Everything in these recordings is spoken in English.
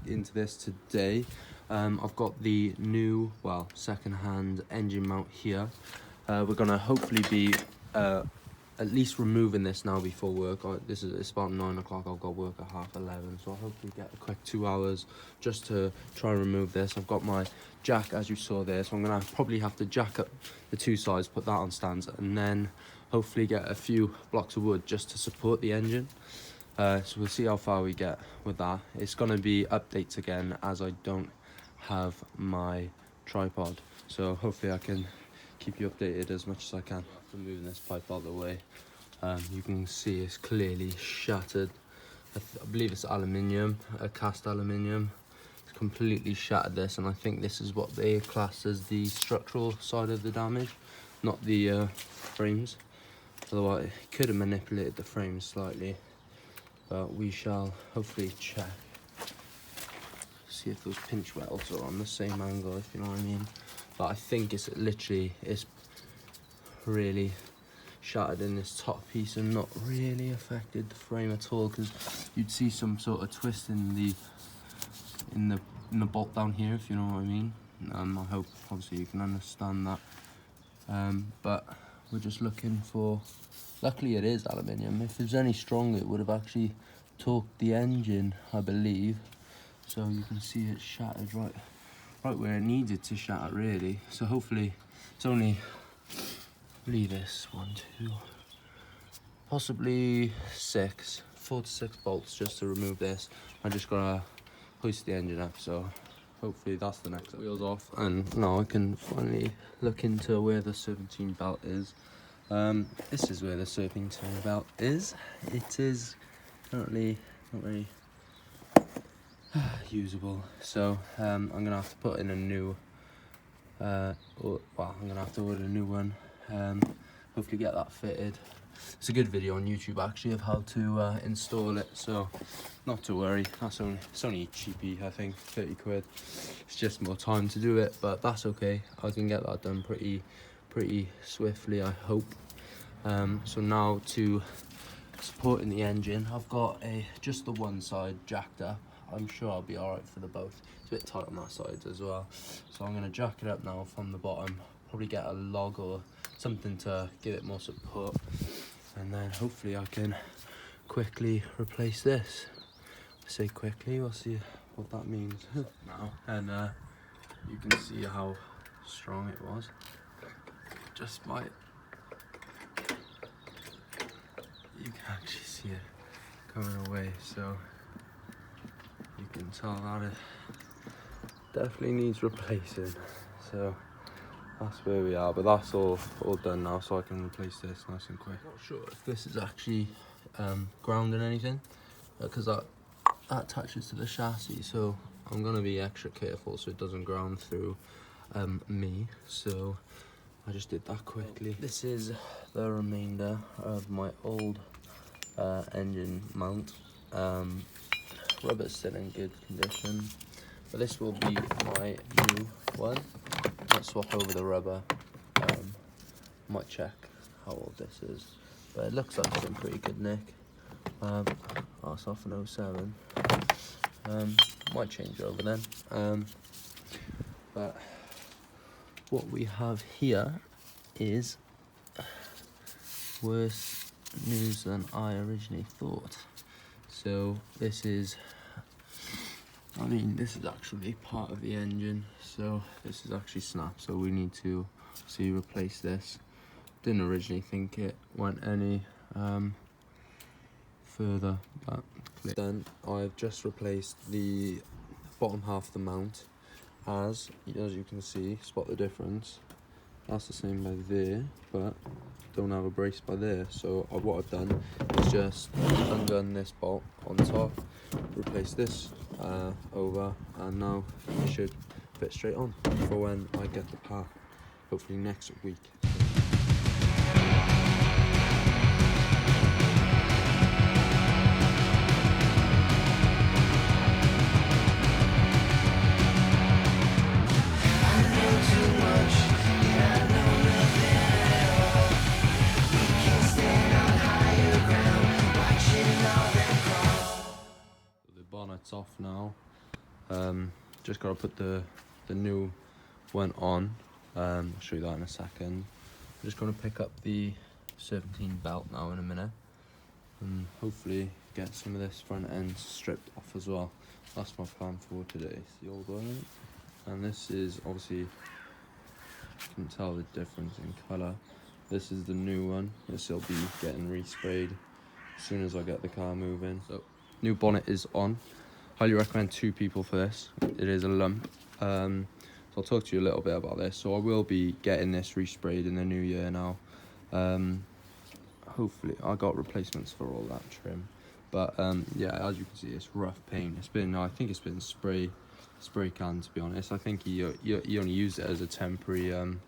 into this today. I've got the new, well, second-hand engine mount here. We're gonna hopefully be at least removing this now before work. It's about 9 o'clock. I've got work at 11:30, so I'll hopefully get a quick 2 hours just to try and remove this. I've got my jack, as you saw there, so I'm gonna probably have to jack up the two sides, put that on stands, and then hopefully get a few blocks of wood just to support the engine. So we'll see how far we get with that. It's gonna be updates again, as I don't have my tripod, so hopefully I can keep you updated as much as I can. After moving this pipe out of the way, you can see it's clearly shattered. I believe it's aluminium, a cast aluminium. It's completely shattered this, and I think this is what they class as the structural side of the damage, not the frames. Otherwise, it could have manipulated the frames slightly, but we shall hopefully check. See if those pinch welds are on the same angle, if you know what I mean. But I think it's really shattered in this top piece and not really affected the frame at all, because you'd see some sort of twist in the bolt down here, if you know what I mean. I hope obviously you can understand that. But we're just looking for, luckily it is aluminium. If it was any stronger, it would have actually torqued the engine, I believe. So you can see it's shattered right where it needed to shatter, really. So hopefully it's only, leave this 1, 2, possibly 4 to 6 bolts just to remove this. I just gotta hoist the engine up, so hopefully that's the next wheels off, and now I can finally look into where the serpentine belt is. This is where the serpentine belt is. It is currently not very usable, so I'm gonna have to put in a new I'm gonna have to order a new one, hopefully get that fitted. It's a good video on YouTube actually of how to install it, so not to worry. It's only cheapy, I think, 30 quid. It's just more time to do it, but that's okay. I can get that done pretty swiftly, I hope. So now to supporting the engine, I've got just the one side jacked up. I'm sure I'll be alright for the both. It's a bit tight on that side as well, so I'm going to jack it up now from the bottom, probably get a log or something to give it more support, and then hopefully I can quickly replace this. I say quickly, we'll see what that means now. And you can see how strong it was. Just might, you can actually see it coming away, so you can tell that it definitely needs replacing. So that's where we are, but that's all done now, so I can replace this nice and quick. Not sure if this is actually grounding anything, because that attaches to the chassis, so I'm gonna be extra careful so it doesn't ground through me. So I just did that quickly. This is the remainder of my old engine mount. Rubber's still in good condition, but this will be my new one. Might swap over the rubber. Might check how old this is, but it looks like it's in pretty good nick. That's off an 07. Might change over then. But what we have here is worse news than I originally thought. So this is actually part of the engine, so this is actually snapped, so we need to replace this. Didn't originally think it went any further, but then I've just replaced the bottom half of the mount. As you can see, spot the difference. That's the same by there, but don't have a brace by there. So what I've done is just undone this bolt on top, replace this over, and now it should fit straight on for when I get the part, hopefully next week. Bonnet's off now. Just got to put the new one on. I'll show you that in a second. I'm just going to pick up the serpentine belt now in a minute, and hopefully get some of this front end stripped off as well. That's my plan for today. It's the old one, and this is obviously, you can tell the difference in colour. This is the new one. This will be getting resprayed as soon as I get the car moving. So new bonnet is on. Highly recommend 2 people for this. It is a lump. So I'll talk to you a little bit about this. So I will be getting this resprayed in the new year now. Hopefully I got replacements for all that trim. But yeah, as you can see, it's rough paint. It's been, I think it's been spray can, to be honest. I think he only used it as a temporary one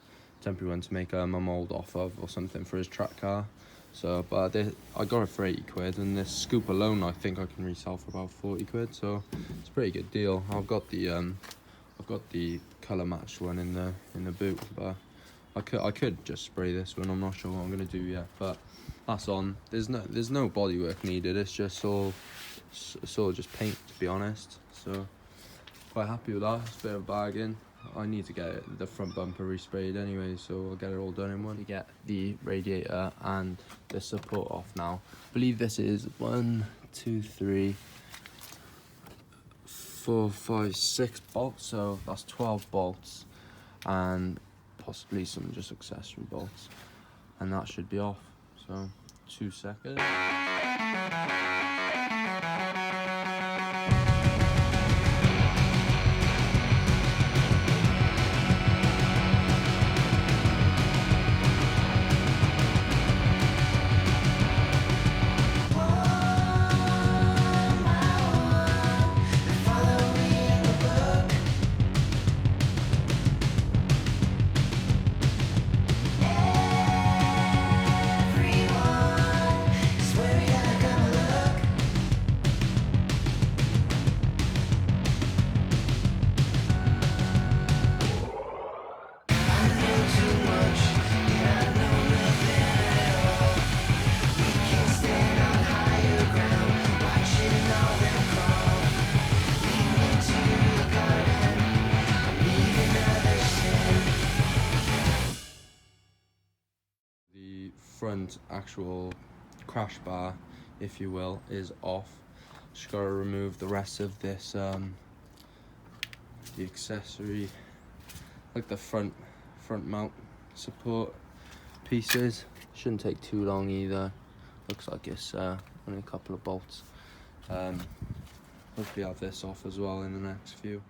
to make a mold off of or something for his track car. So, but I got it for 80 quid, and this scoop alone I think I can resell for about 40 quid. So it's a pretty good deal. I've got the colour matched one in the boot, but I could just spray this one. I'm not sure what I'm gonna do yet, but that's on. There's no bodywork needed. It's all just paint, to be honest. So quite happy with that. It's a bit of a bargain. I need to get the front bumper resprayed anyway, so I'll get it all done in one. You get the radiator and the support off now. I believe this is 1, 2, 3, 4, 5, 6 bolts, so that's 12 bolts, and possibly some just accessory bolts, and that should be off. So 2 seconds. Front actual crash bar, if you will, is off. Just got to remove the rest of this, the accessory, like the front mount support pieces. Shouldn't take too long either. Looks like it's only a couple of bolts. Hopefully have this off as well in the next few.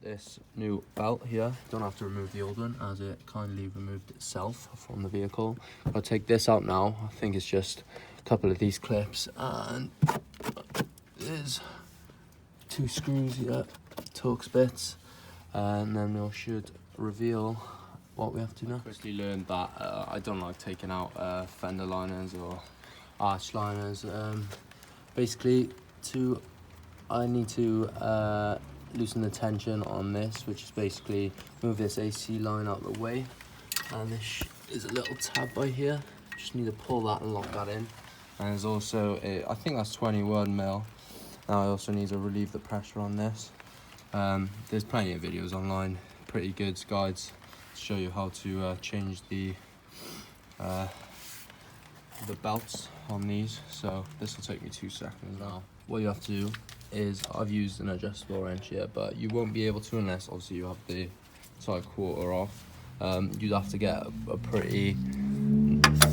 This new belt here, don't have to remove the old one as it kindly removed itself from the vehicle. I'll take this out now. I think it's just a couple of these clips, and there's 2 screws here, Torx bits, and then we should reveal what we have to now. Quickly learned that I don't like taking out fender liners or arch liners. Basically, I need to loosen the tension on this, which is basically move this AC line out of the way, and this is a little tab by here. Just need to pull that and lock that in. And there's also I think that's 21 mil. Now I also need to relieve the pressure on this. There's plenty of videos online, pretty good guides to show you how to change the belts on these. So this will take me 2 seconds now. What you have to do is, I've used an adjustable wrench here, but you won't be able to unless obviously you have the side quarter off. You'd have to get a pretty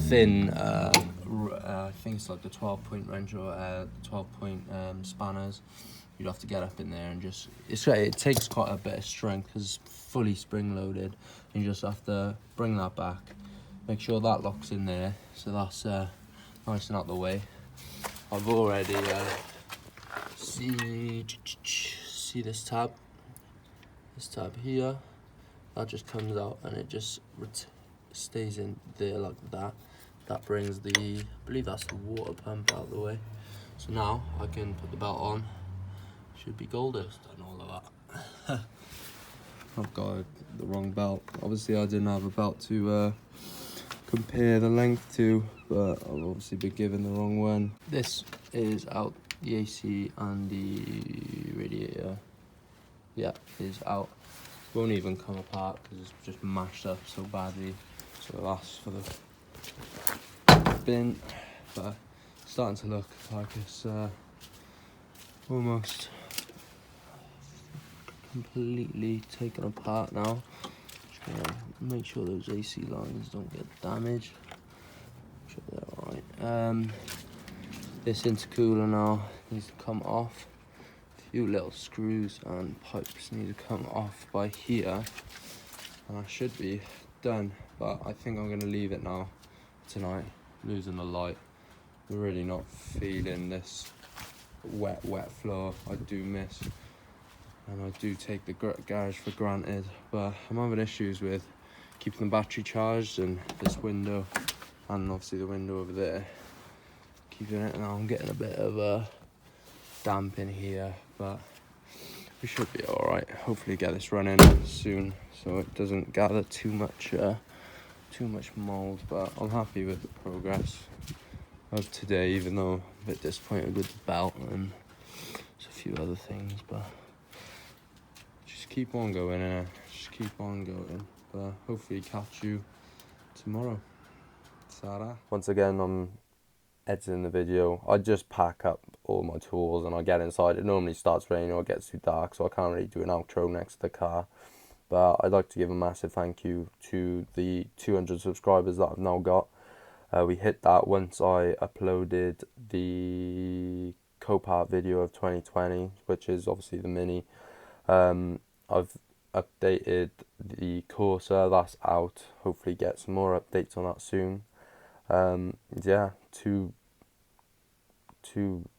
thin, I think it's like the 12-point wrench or 12-point spanners. You'd have to get up in there and just, it takes quite a bit of strength because it's fully spring loaded. You just have to bring that back, make sure that locks in there, so that's nice and out the way. I've already see this tab here, that just comes out and it just stays in there like that. That brings the, I believe that's the water pump out of the way. So now I can put the belt on. Should be goldish and all of that. I've got the wrong belt. Obviously I didn't have a belt to compare the length to, but I've obviously been given the wrong one. This is out, the AC and the radiator, yeah, is out. Won't even come apart because it's just mashed up so badly. So that's for the bin, but it's starting to look like it's almost completely taken apart now. Just gonna make sure those AC lines don't get damaged. Make sure they're alright. This intercooler now needs to come off. A few little screws and pipes need to come off by here, and I should be done. But I think I'm gonna leave it now tonight. Losing the light. I'm really not feeling this wet floor. I do miss, and I do take the garage for granted, but I'm having issues with keeping the battery charged, and this window, and obviously the window over there, keeping it. Now I'm getting a bit of damp in here, but we should be all right. Hopefully get this running soon so it doesn't gather too much mold. But I'm happy with the progress of today, even though I'm a bit disappointed with the belt and there's a few other things, but just keep on going, just keep on going. But hopefully catch you tomorrow. Sarah. Once again, I'm editing the video. I just pack up all my tools and I get inside. It normally starts raining or it gets too dark, so I can't really do an outro next to the car. But I'd like to give a massive thank you to the 200 subscribers that I've now got. We hit that once I uploaded the Copart video of 2020, which is obviously the Mini. I've updated the Corsa, that's out. Hopefully get some more updates on that soon. Yeah, two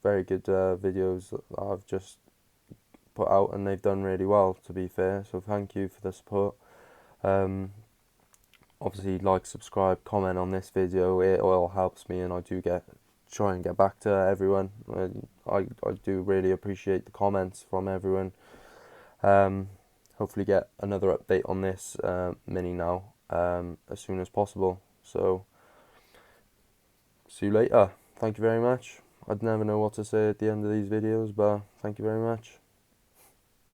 very good videos that I've just put out, and they've done really well, to be fair, so thank you for the support. Obviously like, subscribe, comment on this video, it all helps me, and I do try and get back to everyone. I do really appreciate the comments from everyone. Hopefully get another update on this Mini now as soon as possible. So see you later. Thank you very much. I'd never know what to say at the end of these videos, but thank you very much.